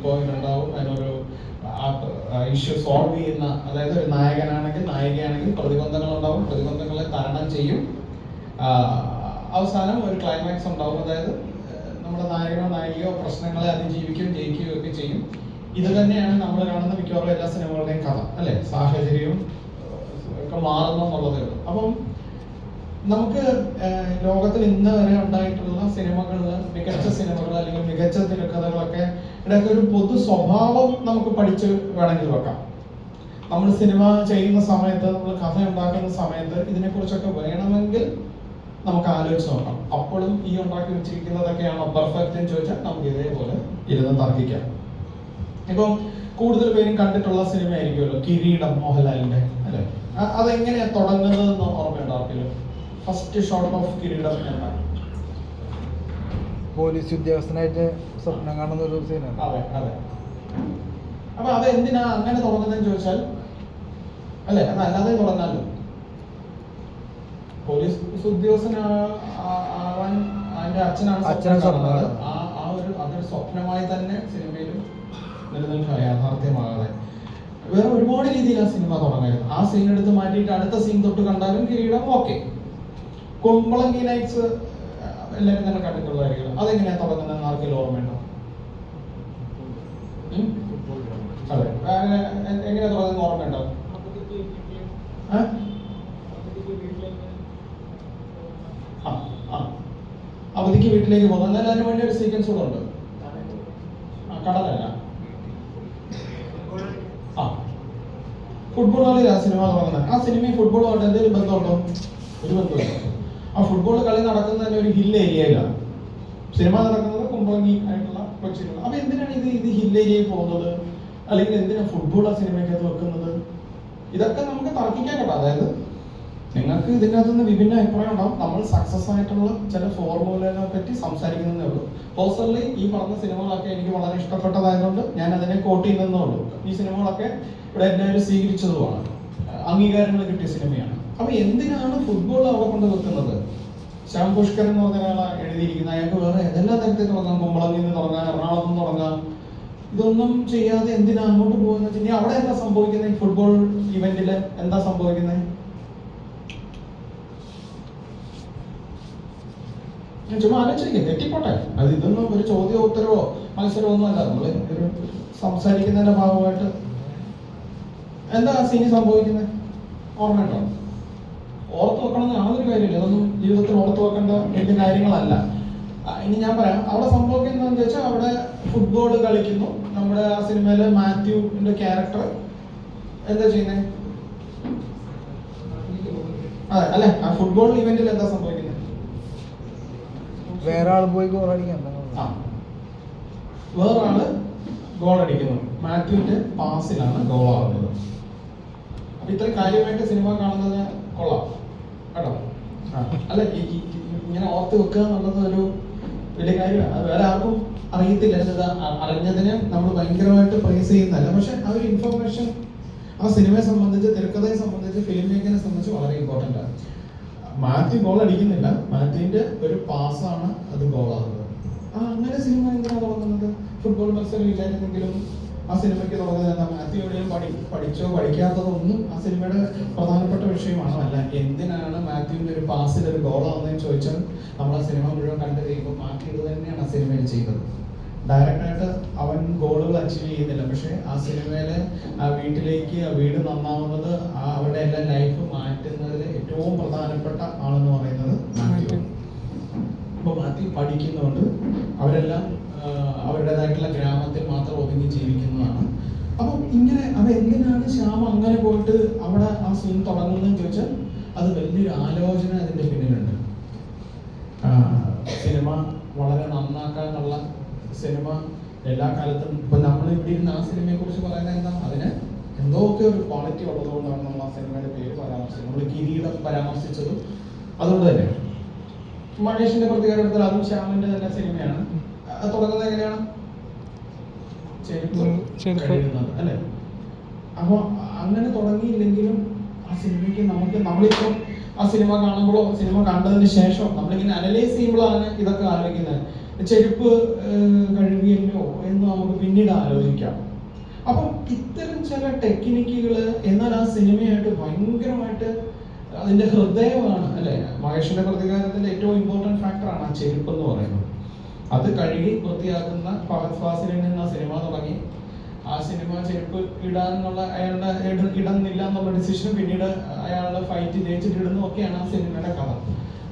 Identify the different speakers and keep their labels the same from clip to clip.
Speaker 1: Point ഉണ്ടാവും, അതിനൊരു issue solve ചെയ്യുന്ന, അതായത് ഒരു നായകനാണെങ്കിൽ നായികയാണെങ്കിൽ പ്രതിബന്ധങ്ങൾ ഉണ്ടാവും, പ്രതിബന്ധങ്ങളെ തരണം ചെയ്യും. അവസാനം ഒരു ക്ലൈമാക്സ് ഉണ്ടാവും, അതായത് നമ്മുടെ നായകനോ നായികയോ പ്രശ്നങ്ങളെ അതിജീവിക്കുകയും ജയിക്കുകയും ഒക്കെ ചെയ്യും. ഇത് തന്നെയാണ് നമ്മൾ കാണുന്ന മിക്കവാറും എല്ലാ സിനിമകളുടെയും കഥ, അല്ലെ? സാഹചര്യവും ഒക്കെ മാറുന്നു എന്നുള്ളതേ ഉള്ളൂ. അപ്പം നമുക്ക് ലോകത്തിൽ ഇന്ന് വരെ ഉണ്ടായിട്ടുള്ള സിനിമകളിൽ മികച്ച സിനിമകൾ അല്ലെങ്കിൽ മികച്ച തിരക്കഥകളൊക്കെ ഇടയ്ക്ക് ഒരു പൊതു സ്വഭാവം നമുക്ക് പഠിച്ച് വേണമെങ്കിൽ വെക്കാം. നമ്മൾ സിനിമ ചെയ്യുന്ന സമയത്ത്, നമ്മൾ കഥ ഉണ്ടാക്കുന്ന സമയത്ത് ഇതിനെക്കുറിച്ചൊക്കെ വേണമെങ്കിൽ നമുക്ക് ആലോചിച്ച് നോക്കാം. അപ്പോഴും ഈ ഉണ്ടാക്കി വെച്ചിരിക്കുന്നതൊക്കെയാണോ പെർഫെക്റ്റ് എന്ന് ചോദിച്ചാൽ നമുക്ക് ഇതേപോലെ ഇരുന്ന് തർക്കിക്കാം. ഇപ്പം കൂടുതൽ പേരും കണ്ടിട്ടുള്ള സിനിമ ആയിരിക്കുമല്ലോ കിരീടം, മോഹൻലാലിന്റെ, അല്ലെ? അതെങ്ങനെയാ തുടങ്ങുന്നതെന്ന് ഓർമ്മയുണ്ടോ ആർക്കെങ്കിലും? ഫസ്റ്റ് ഷോട്ട് ഓഫ് കിരീടം എന്താണ്?
Speaker 2: പോലീസ് ഉദ്യോഗസ്ഥനായിട്ട് സ്വപ്നം കാണുന്ന ഒരു സീനാണ്.
Speaker 1: അതെ അതെ. അപ്പൊ അത് എന്തിനാ അങ്ങനെ തുടങ്ങുന്നതെന്ന് ചോദിച്ചാൽ, അല്ലെ, അതല്ലാതെ തുടങ്ങാലോ. പോലീസ് ഉദ്യോഗസ്ഥനാവാൻ അതിന്റെ അച്ഛനാണ് അതൊരു സ്വപ്നമായി തന്നെ സിനിമയിലും നിലനിൽക്കുക, യാഥാർത്ഥ്യമാകാതെ. വേറെ ഒരുപാട് രീതിയിൽ ആ സിനിമ തുടങ്ങരുത്. ആ സീൻ എടുത്ത് മാറ്റിയിട്ട് അടുത്ത സീൻ തൊട്ട് കണ്ടാലും കിരീടം ഓക്കെ. കുമ്പളങ്ങി നൈറ്റ്സ് എല്ലാവരും തന്നെ കണ്ടിട്ടുള്ളതായിരിക്കും. അതെങ്ങനെയാ തുടങ്ങുന്നത് ആർക്കെങ്കിലും ഓർമ്മയുണ്ടോ? അതെ, എങ്ങനെയാ തുടങ്ങുന്നത് ഓർമ്മയുണ്ടോ? അവധിക്ക് വീട്ടിലേക്ക് പോകുന്നത്. എന്നാലും അതിന് വേണ്ടി ഒരു സീക്വൻസ് കൂടെ ഉണ്ട്. കടലല്ല, ഫുട്ബോൾ കളിയിലാ സിനിമ തുടങ്ങുന്നത്. ആ സിനിമയും ഫുട്ബോളുമായിട്ട് എന്തെങ്കിലും ബന്ധമുണ്ടോ? ഒരു ബന്ധമില്ല. ആ ഫുട്ബോൾ കളി നടക്കുന്നത് തന്നെ ഒരു ഹിൽ ഏരിയയിലാണ്. സിനിമ നടക്കുന്നത് കുമ്പളങ്ങി ആയിട്ടുള്ള കൊച്ചിയിലുള്ള. അപ്പൊ എന്തിനാണ് ഇത് ഹിൽ ഏരിയയിൽ പോകുന്നത്? അല്ലെങ്കിൽ എന്തിനാണ് ഫുട്ബോൾ ആ സിനിമയ്ക്കകത്ത് വെക്കുന്നത്? ഇതൊക്കെ നമുക്ക് തർക്കിക്കാൻ കേട്ടോ. അതായത് നിങ്ങൾക്ക് ഇതിൻ്റെ അകത്തുനിന്ന് വിഭിന്ന അഭിപ്രായം ഉണ്ടാവും. നമ്മൾ സക്സസ് ആയിട്ടുള്ള ചില ഫോർമുലകളെ പറ്റി സംസാരിക്കുന്നതേ ഉള്ളൂ. പേഴ്സണലി ഈ പറഞ്ഞ സിനിമകളൊക്കെ എനിക്ക് വളരെ ഇഷ്ടപ്പെട്ടതായതുകൊണ്ട് ഞാൻ അതിനെ കോട്ട് ചെയ്യുന്നതേ ഉള്ളൂ. ഈ സിനിമകളൊക്കെ ഇവിടെ എല്ലാവരും സ്വീകരിച്ചതുമാണ്, അംഗീകാരങ്ങൾ കിട്ടിയ സിനിമയാണ്. അപ്പൊ എന്തിനാണ് ഫുട്ബോൾ അവിടെ കൊണ്ട് വെക്കുന്നത്? ശ്യാം പുഷ്കരൻ എന്ന് പറഞ്ഞ ഒരാളാണ് എഴുതിയിരിക്കുന്നത്. അയാൾക്ക് വേറെ ഏതെല്ലാം തരത്തിൽ തുടങ്ങാം, കുമ്പളങ്ങിൽ നിന്ന് തുടങ്ങാം, എറണാകുളത്ത് നിന്ന് തുടങ്ങാം. ഇതൊന്നും ചെയ്യാതെ എന്തിനാ അങ്ങോട്ട് പോകുന്നത് വെച്ചാൽ അവിടെ എന്താ സംഭവിക്കുന്നത്? ഫുട്ബോൾ ഇവന്റില് എന്താ സംഭവിക്കുന്നത്? ഞാൻ ചുമ്മാ ആലോചിക്കുക, തെറ്റിപ്പോട്ടെ. അത് ഇതൊന്നും ഒരു ചോദ്യമോ ഉത്തരവോ മത്സരമോ ഒന്നും അല്ല. നമ്മൾ ഒരു സംസാരിക്കുന്നതിന്റെ ഭാഗമായിട്ട് എന്താ സീനി സംഭവിക്കുന്നത് ഓർമ്മയുണ്ടോ? ഓർത്ത് വെക്കണമെന്ന് യാതൊരു കാര്യമില്ല. ഇതൊന്നും ജീവിതത്തിൽ ഓർത്ത് വെക്കേണ്ട വലിയ കാര്യങ്ങളല്ല. ഇനി ഞാൻ പറയാം. അവിടെ സംഭവിക്കുന്നത് എന്താ വെച്ചാൽ, അവിടെ ഫുട്ബോൾ കളിക്കുന്നു. നമ്മുടെ ആ സിനിമയിലെ മാത്യുവിന്റെ ക്യാരക്ടർ എന്താ ചെയ്യുന്നത്? അതെ അല്ലെ, ആ ഫുട്ബോൾ ഇവന്റിൽ എന്താ സംഭവിക്കുന്നത്?
Speaker 2: വേറെ ആൾ പോയി ഗോൾ അടിക്കാൻ,
Speaker 1: വേറെ ആള് ഗോൾ അടിക്കുന്നു. മാത്യുവിന്റെ പാസിലാണ് ഗോൾ ആവുന്നത്. അപ്പൊ ഇത്ര കാര്യമായിട്ട് സിനിമ കാണുന്നത് കൊള്ളാം കേട്ടോ. അല്ല, ഇങ്ങനെ ഓർത്ത് വെക്കുക എന്നുള്ളത് ഒരു വലിയ കാര്യമാണ്. അത് വേറെ ആർക്കും അറിയത്തില്ല. അറിഞ്ഞതിന് നമ്മൾ ഭയങ്കരമായിട്ട് പ്രൈസ് ചെയ്യുന്നതല്ല, പക്ഷെ ആ ഒരു ഇൻഫർമേഷൻ ആ സിനിമയെ സംബന്ധിച്ച്, തിരക്കഥയെ സംബന്ധിച്ച്, ഫിലിം മേക്കിങ്ങിനെ സംബന്ധിച്ച് വളരെ ഇമ്പോർട്ടൻ്റ് ആണ്. മാത്യു ഗോൾ അടിക്കുന്നില്ല, മാത്യുവിന്റെ ഒരു പാസ്സാണ് അത് ഗോളാകുന്നത്. അങ്ങനെ സിനിമ എന്തിനാണ് തുടങ്ങുന്നത്? ഫുട്ബോൾ മത്സരം ഇല്ലായിരുന്നെങ്കിലും ആ സിനിമയ്ക്ക് തുടങ്ങുന്നത് മാത്യു എവിടെയും പഠിച്ചോ പഠിക്കാത്തതോ ഒന്നും ആ സിനിമയുടെ പ്രധാനപ്പെട്ട വിഷയമാണോ? അല്ല. എന്തിനാണ് മാത്യുവിന്റെ ഒരു പാസിൽ ഒരു ഗോളാവുന്നതെന്ന് ചോദിച്ചാൽ, നമ്മൾ ആ സിനിമ മുഴുവൻ കണ്ടു കഴിയുമ്പോൾ മാത്യു ഇത് തന്നെയാണ് ആ സിനിമയിൽ ചെയ്തത്. ഡയറക്റ്റായിട്ട് അവൻ ഗോളുകൾ അച്ചീവ് ചെയ്യുന്നില്ല, പക്ഷെ ആ സിനിമയിലെ ആ വീട്ടിലേക്ക്, ആ വീട് നന്നാവുന്നത്, അവരുടെ എല്ലാ ലൈഫ് മാറ്റുന്നതിൽ ഏറ്റവും പ്രധാനപ്പെട്ട ആളെന്ന് പറയുന്നത് മാത്യു. അപ്പൊ മാത്യു പഠിക്കുന്നുണ്ട്. അവരെല്ലാം അവരുടേതായിട്ടുള്ള ഗ്രാമത്തിൽ മാത്രം ഒതുങ്ങി ജീവിക്കുന്നതാണ്. അപ്പം ഇങ്ങനെ എന്തിനാണ് ശ്യാം അങ്ങനെ പോയിട്ട് അവിടെ ആ സീൻ തുടങ്ങുന്നതെന്ന് ചോദിച്ചാൽ, അത് വലിയൊരു ആലോചന അതിന്റെ പിന്നിലുണ്ട്. സിനിമ വളരെ നന്നാക്കാനുള്ള, സിനിമ എല്ലാ കാലത്തും ഇപ്പൊ നമ്മൾ ഇവിടെ ഇരുന്ന് ആ സിനിമയെ കുറിച്ച് പറയുന്നത് എന്താ? അതിന് എന്തോക്കെ ഒരു ക്വാളിറ്റി ഉള്ളതുകൊണ്ടാണ് നമ്മൾ ആ സിനിമയുടെ പേര് പരാമർശിച്ചത്. നമ്മൾ കിരീടം പരാമർശിച്ചതും അതുകൊണ്ട് തന്നെ. മഹേഷിന്റെ പ്രതികാരം എടുത്താൽ അതും ശ്യാമിന്റെ തന്നെ സിനിമയാണ്. തുടങ്ങുന്നത് എങ്ങനെയാണ്? ചെരുപ്പ് അല്ലെ? അപ്പൊ അങ്ങനെ തുടങ്ങിയില്ലെങ്കിലും ആ സിനിമയ്ക്ക് നമ്മളിപ്പോ ആ സിനിമ കാണുമ്പോഴോ സിനിമ കണ്ടതിന് ശേഷം നമ്മളിങ്ങനെ അനലൈസ് ചെയ്യുമ്പോഴാണ് ഇതൊക്കെ ആലോചിക്കുന്നത്. ചെരുപ്പ് കഴുകിയല്ലോ എന്ന് നമുക്ക് പിന്നീട് ആലോചിക്കാം. അപ്പം ഇത്തരം ചില ടെക്നിക്കുകൾ എന്നാൽ ആ സിനിമയായിട്ട് ഭയങ്കരമായിട്ട് അതിന്റെ ഹൃദയമാണ് അല്ലെ. മഹേഷിന്റെ പ്രതികാരത്തിന്റെ ഏറ്റവും ഇമ്പോർട്ടൻറ്റ് ഫാക്ടറാണ് ആ ചെരുപ്പ് എന്ന് പറയുന്നത്. അത് കഴുകി വൃത്തിയാക്കുന്ന ഫഹദ് ഫാസിലിൽ നിന്ന് ആ സിനിമ തുടങ്ങി. ആ സിനിമ ചെരുപ്പ് ഇടാനുള്ള അയാളുടെ ഇടുന്നില്ല എന്നുള്ള ഡിസിഷൻ പിന്നീട് അയാളുടെ ഫൈറ്റ് ജയിച്ചിട്ട് ഇടുന്നു ഒക്കെയാണ് ആ സിനിമയുടെ കഥ.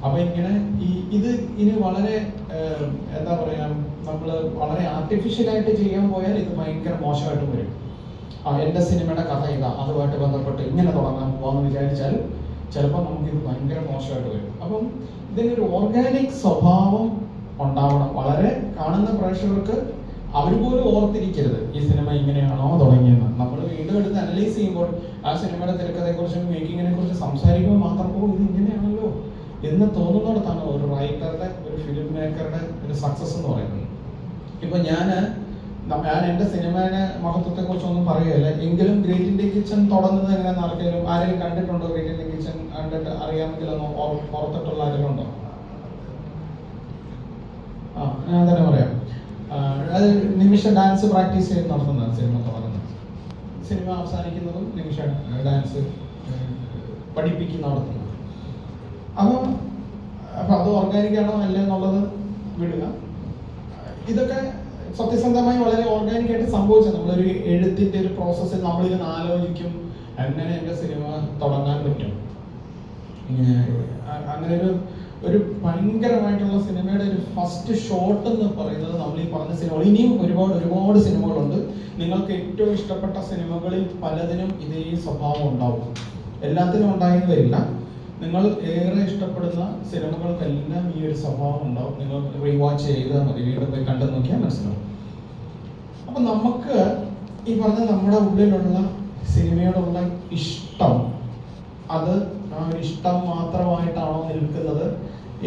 Speaker 1: അപ്പൊ ഇങ്ങനെ ഇത് ഇനി വളരെ എന്താ പറയാ, നമ്മൾ വളരെ ആർട്ടിഫിഷ്യലായിട്ട് ചെയ്യാൻ പോയാൽ ഇത് ഭയങ്കര മോശമായിട്ട് വരും. എന്റെ സിനിമയുടെ കഥ ഇതാ, അതുമായിട്ട് ബന്ധപ്പെട്ട് ഇങ്ങനെ തുടങ്ങാൻ പോവാന്ന് വിചാരിച്ചാൽ ചിലപ്പോൾ നമുക്കിത് ഭയങ്കര മോശമായിട്ട് വരും. അപ്പം ഇതിനൊരു ഓർഗാനിക് സ്വഭാവം ഉണ്ടാവണം. വളരെ കാണുന്ന പ്രേക്ഷകർക്ക് അവർ പോലും ഓർത്തിരിക്കരുത് ഈ സിനിമ ഇങ്ങനെയാണോ തുടങ്ങിയെന്ന്. നമ്മൾ വീണ്ടും എടുത്ത് അനലൈസ് ചെയ്യുമ്പോൾ ആ സിനിമയുടെ തിരക്കഥയെക്കുറിച്ചും മേക്കിങ്ങിനെ കുറിച്ച് സംസാരിക്കുമ്പോൾ മാത്രം ഇത് ഇങ്ങനെയാണല്ലോ എന്ന് തോന്നുന്നിടത്താണ് ഒരു റൈറ്ററുടെ, ഒരു ഫിലിം മേക്കറുടെ ഒരു സക്സസ് എന്ന് പറയുന്നത്. ഇപ്പൊ ഞാൻ എൻ്റെ സിനിമയുടെ മഹത്വത്തെ കുറിച്ചൊന്നും പറയുകയല്ല, എങ്കിലും ഗ്രേറ്റ് ഇന്ത്യൻ കിച്ചൺ തുടങ്ങുന്നത് എങ്ങനെയാണെന്ന് ആരെങ്കിലും കണ്ടിട്ടുണ്ടോ? ഗ്രേറ്റ് ഇന്ത്യൻ കിച്ചൺ കണ്ടിട്ട് അറിയാമെങ്കിൽ ഒന്ന് പുറത്തിട്ടുള്ള ആരെങ്കിലും ഉണ്ടോ? ഞാൻ തന്നെ പറയാം. അത് നിമിഷ ഡാൻസ് പ്രാക്ടീസ് ചെയ്ത് നടത്തുന്നതാണ് സിനിമ തുടങ്ങുന്നത്. സിനിമ അവസാനിക്കുന്നതും നിമിഷ ഡാൻസ് പഠിപ്പിക്കുന്ന നടത്തുന്നത്. അപ്പൊ അത് ഓർഗാനിക് ആണോ അല്ല എന്നുള്ളത് വിടുക. ഇതൊക്കെ സത്യസന്ധമായി വളരെ ഓർഗാനിക് ആയിട്ട് സംഭവിച്ചത്. നമ്മളൊരു എഴുത്തിന്റെ ഒരു പ്രോസസ്സിൽ നമ്മളിരുന്ന് ആലോചിക്കും എങ്ങനെ എൻ്റെ സിനിമ തുടങ്ങാൻ പറ്റും. അങ്ങനെ ഒരു ഭയങ്കരമായിട്ടുള്ള സിനിമയുടെ ഒരു ഫസ്റ്റ് ഷോട്ട് എന്ന് പറയുന്നത് നമ്മൾ ഈ പറഞ്ഞ സിനിമകൾ, ഇനിയും ഒരുപാട് സിനിമകളുണ്ട്. നിങ്ങൾക്ക് ഏറ്റവും ഇഷ്ടപ്പെട്ട സിനിമകളിൽ പലതിനും ഇതേ സ്വഭാവം ഉണ്ടാവും. എല്ലാത്തിനും ഉണ്ടായെന്ന് വരില്ല. നിങ്ങൾ ഏറെ ഇഷ്ടപ്പെടുന്ന സിനിമകൾക്കെല്ലാം ഈ ഒരു സ്വഭാവം ഉണ്ടാവും. നിങ്ങൾ റീവാച്ച് ചെയ്താൽ മതി, വീണ്ടും പോയി കണ്ടു നോക്കിയാൽ മനസ്സിലാവും. അപ്പൊ നമുക്ക് ഈ പറഞ്ഞ നമ്മുടെ ഉള്ളിലുള്ള സിനിമയോടുള്ള ഇഷ്ടം, അത് ആ ഒരു ഇഷ്ടം മാത്രമായിട്ടാണോ നിൽക്കുന്നത്,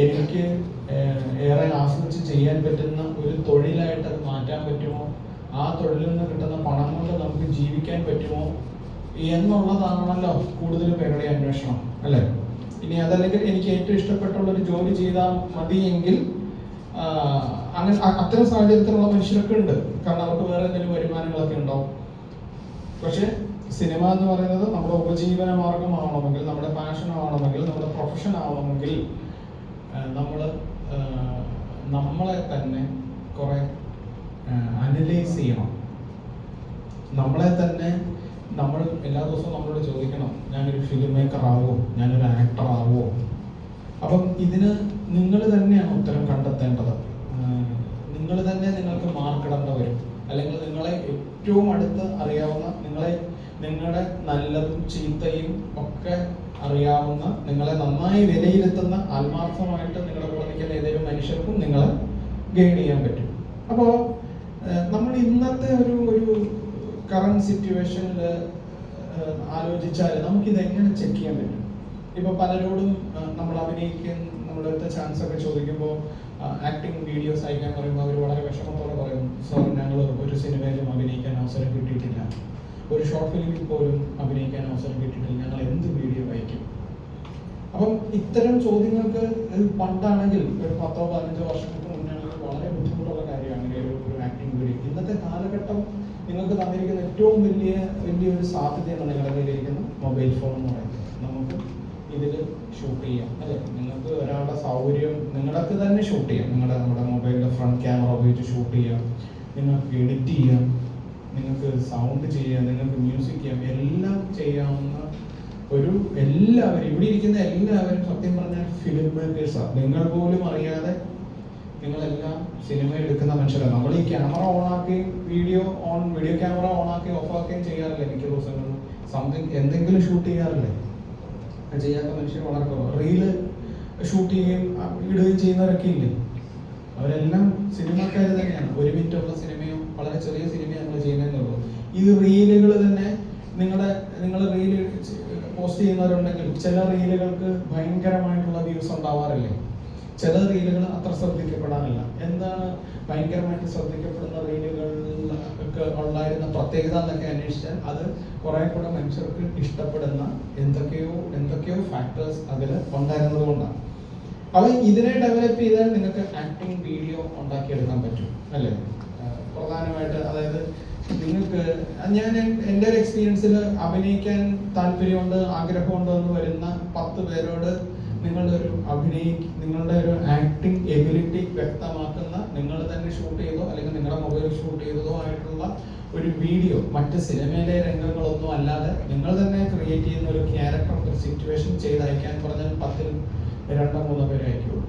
Speaker 1: എനിക്ക് ഏറെ ആസ്വദിച്ച് ചെയ്യാൻ പറ്റുന്ന ഒരു തൊഴിലായിട്ട് അത് മാറ്റാൻ പറ്റുമോ, ആ തൊഴിലിൽ നിന്ന് കിട്ടുന്ന പണം കൊണ്ട് നമുക്ക് ജീവിക്കാൻ പറ്റുമോ എന്നുള്ളതാണല്ലോ കൂടുതൽ പേരുടെ അന്വേഷണം അല്ലേ. ഇനി അതല്ലെങ്കിൽ എനിക്ക് ഏറ്റവും ഇഷ്ടപ്പെട്ടുള്ള ഒരു ജോലി ചെയ്താൽ മതിയെങ്കിൽ അങ്ങനെ അത്തരം സാഹചര്യത്തിലുള്ള മനുഷ്യരൊക്കെ ഉണ്ട്. കാരണം അവർക്ക് വേറെ എന്തെങ്കിലും വരുമാനങ്ങളൊക്കെ ഉണ്ടാവും. പക്ഷെ സിനിമ എന്ന് പറയുന്നത് നമ്മുടെ ഉപജീവന മാർഗമാവണമെങ്കിൽ, നമ്മുടെ പാഷൻ ആവണമെങ്കിൽ, നമ്മുടെ പ്രൊഫഷൻ ആവണമെങ്കിൽ നമ്മളെ തന്നെ കുറെ അനലൈസ് ചെയ്യണം. നമ്മളെ തന്നെ നമ്മൾ എല്ലാ ദിവസവും നമ്മളോട് ചോദിക്കണം, ഞാനൊരു ഫിലിം മേക്കർ ആവോ, ഞാനൊരു ആക്ടർ ആവോ? അപ്പം ഇതിന് നിങ്ങൾ തന്നെയാണ് ഉത്തരം കണ്ടെത്തേണ്ടത്. നിങ്ങൾ തന്നെ നിങ്ങൾക്ക് മാർക്കിടേണ്ട വരും. അല്ലെങ്കിൽ നിങ്ങളെ ഏറ്റവും അടുത്ത് അറിയാവുന്ന, നിങ്ങളുടെ നല്ലതും ചീത്തയും ഒക്കെ അറിയാവുന്ന, നിങ്ങളെ നന്നായി വിലയിരുത്തുന്ന, ആത്മാർത്ഥമായിട്ട് നിങ്ങളുടെ കൂടെ നിൽക്കുന്ന ഏതെങ്കിലും മനുഷ്യർക്കും നിങ്ങളെ ഗൈഡ് ചെയ്യാൻ പറ്റും. അപ്പോൾ നമ്മൾ ഇന്നത്തെ ഒരു കറന്റ് സിറ്റുവേഷനിൽ ആലോചിച്ചാൽ നമുക്കിത് എങ്ങനെ ചെക്ക് ചെയ്യാൻ പറ്റും? ഇപ്പൊ പലരോടും നമ്മൾ നമ്മുടെ അടുത്ത ചാൻസ് ഒക്കെ ചോദിക്കുമ്പോൾ ആക്ടിങ് വീഡിയോസ് അയക്കാൻ പറയുമ്പോൾ അവർ വളരെ വിഷമത്തോടെ പറയും, സാർ ഞങ്ങൾ ഒരു സിനിമയിലും അഭിനയിക്കാൻ അവസരം കിട്ടിയിട്ടില്ല, ഒരു ഷോർട്ട് ഫിലിമിൽ പോലും അഭിനയിക്കാൻ അവസരം കിട്ടിയിട്ടില്ല, ഞങ്ങൾ എന്ത് വീഡിയോ അയക്കും? അപ്പം ഇത്തരം ചോദ്യങ്ങൾക്ക് പണ്ടാണെങ്കിൽ ഒരു 10-15 വർഷങ്ങൾക്ക് മുന്നാണെങ്കിൽ വളരെ ബുദ്ധിമുട്ടുള്ള കാര്യമാണ് ഒരു ആക്ടിങ് വീഡിയോ. ഇന്നത്തെ കാലഘട്ടം നിങ്ങൾക്ക് തന്നിരിക്കുന്ന ഏറ്റവും വലിയൊരു സാധ്യതയാണ് നിങ്ങളുടെ കയ്യിലിരിക്കുന്ന മൊബൈൽ ഫോൺ എന്ന് പറയുന്നത്. നമുക്ക് ഇതിൽ ഷൂട്ട് ചെയ്യാം അല്ലെ. നിങ്ങൾക്ക് ഒരാളുടെ സൗകര്യം നിങ്ങൾക്ക് തന്നെ ഷൂട്ട് ചെയ്യാം. നമ്മുടെ മൊബൈലിന്റെ ഫ്രണ്ട് ക്യാമറ ഉപയോഗിച്ച് ഷൂട്ട് ചെയ്യാം, നിങ്ങൾക്ക് എഡിറ്റ് ചെയ്യാം, നിങ്ങൾക്ക് സൗണ്ട് ചെയ്യാം, നിങ്ങൾക്ക് മ്യൂസിക് ചെയ്യാം, എല്ലാം ചെയ്യാവുന്ന എല്ലാവരും ഇവിടെ ഇരിക്കുന്ന എല്ലാവരും സത്യം പറഞ്ഞാൽ ഫിലിം മേക്കേഴ്സാണ്. നിങ്ങൾ പോലും അറിയാതെ നിങ്ങളെല്ലാം സിനിമ എടുക്കുന്ന മനുഷ്യരാണ്. നമ്മൾ ഈ ക്യാമറ ഓണാക്കുകയും വീഡിയോ ക്യാമറ ഓണാക്കുകയും ഓഫാക്കുകയും ചെയ്യാറില്ല. മിക്ക ദിവസങ്ങളും എന്തെങ്കിലും ഷൂട്ട് ചെയ്യാറില്ലേ? ചെയ്യാത്ത മനുഷ്യർ വളരെ കുറവ്. റീല് ഷൂട്ട് ചെയ്യുകയും ഇടുകയും ചെയ്യുന്നവരൊക്കെ ഇല്ലേ? അവരെല്ലാം സിനിമക്കാർ തന്നെയാണ്. 1 മിനിറ്റുള്ള സിനിമയോ വളരെ ചെറിയ സിനിമയോ നമ്മൾ ചെയ്യുന്നതെന്നുള്ളൂ. ഈ റീലുകൾ തന്നെ നിങ്ങൾ റീല് പോസ്റ്റ് ചെയ്യുന്നവരുണ്ടെങ്കിൽ ചില റീലുകൾക്ക് ഭയങ്കരമായിട്ടുള്ള വ്യൂസ് ഉണ്ടാവാറില്ലേ? ചില റീലുകൾ അത്ര ശ്രദ്ധിക്കപ്പെടാറില്ല. എന്താണ് ഭയങ്കരമായിട്ട് ശ്രദ്ധിക്കപ്പെടുന്ന റീലുകൾക്ക് ഉണ്ടായിരുന്ന പ്രത്യേകത എന്നൊക്കെ അന്വേഷിച്ചാൽ അത് കുറെ കൂടെ മനുഷ്യർക്ക് ഇഷ്ടപ്പെടുന്ന എന്തൊക്കെയോ ഫാക്ടേഴ്സ് അതിൽ ഉണ്ടായിരുന്നത് കൊണ്ടാണ്. അപ്പൊ ഇതിനെ ഡെവലപ്പ് ചെയ്താൽ നിങ്ങൾക്ക് ആക്ടിങ് വീഡിയോ ഉണ്ടാക്കിയെടുക്കാൻ പറ്റും അല്ലേ? പ്രധാനമായിട്ട്, അതായത് നിങ്ങൾക്ക് ഞാൻ എൻ്റെ ഒരു എക്സ്പീരിയൻസിൽ അഭിനയിക്കാൻ താല്പര്യമുണ്ട്, ആഗ്രഹമുണ്ടോ എന്ന് വരുന്ന 10 പേരോട് നിങ്ങളുടെ ഒരു ആക്ടിങ് എബിലിറ്റി വ്യക്തമാക്കുന്ന, നിങ്ങൾ തന്നെ ഷൂട്ട് ചെയ്തോ അല്ലെങ്കിൽ നിങ്ങളുടെ മൊബൈൽ ഷൂട്ട് ചെയ്തതോ ആയിട്ടുള്ള ഒരു വീഡിയോ, മറ്റ് സിനിമയിലെ രംഗങ്ങളൊന്നും അല്ലാതെ നിങ്ങൾ തന്നെ ക്രിയേറ്റ് ചെയ്യുന്ന ഒരു ക്യാരക്ടർ, ഒരു സിറ്റുവേഷൻ ചെയ്ത് അയക്കാൻ പറഞ്ഞാൽ 10-ൽ 2-3 പേരെ അയക്കുള്ളൂ.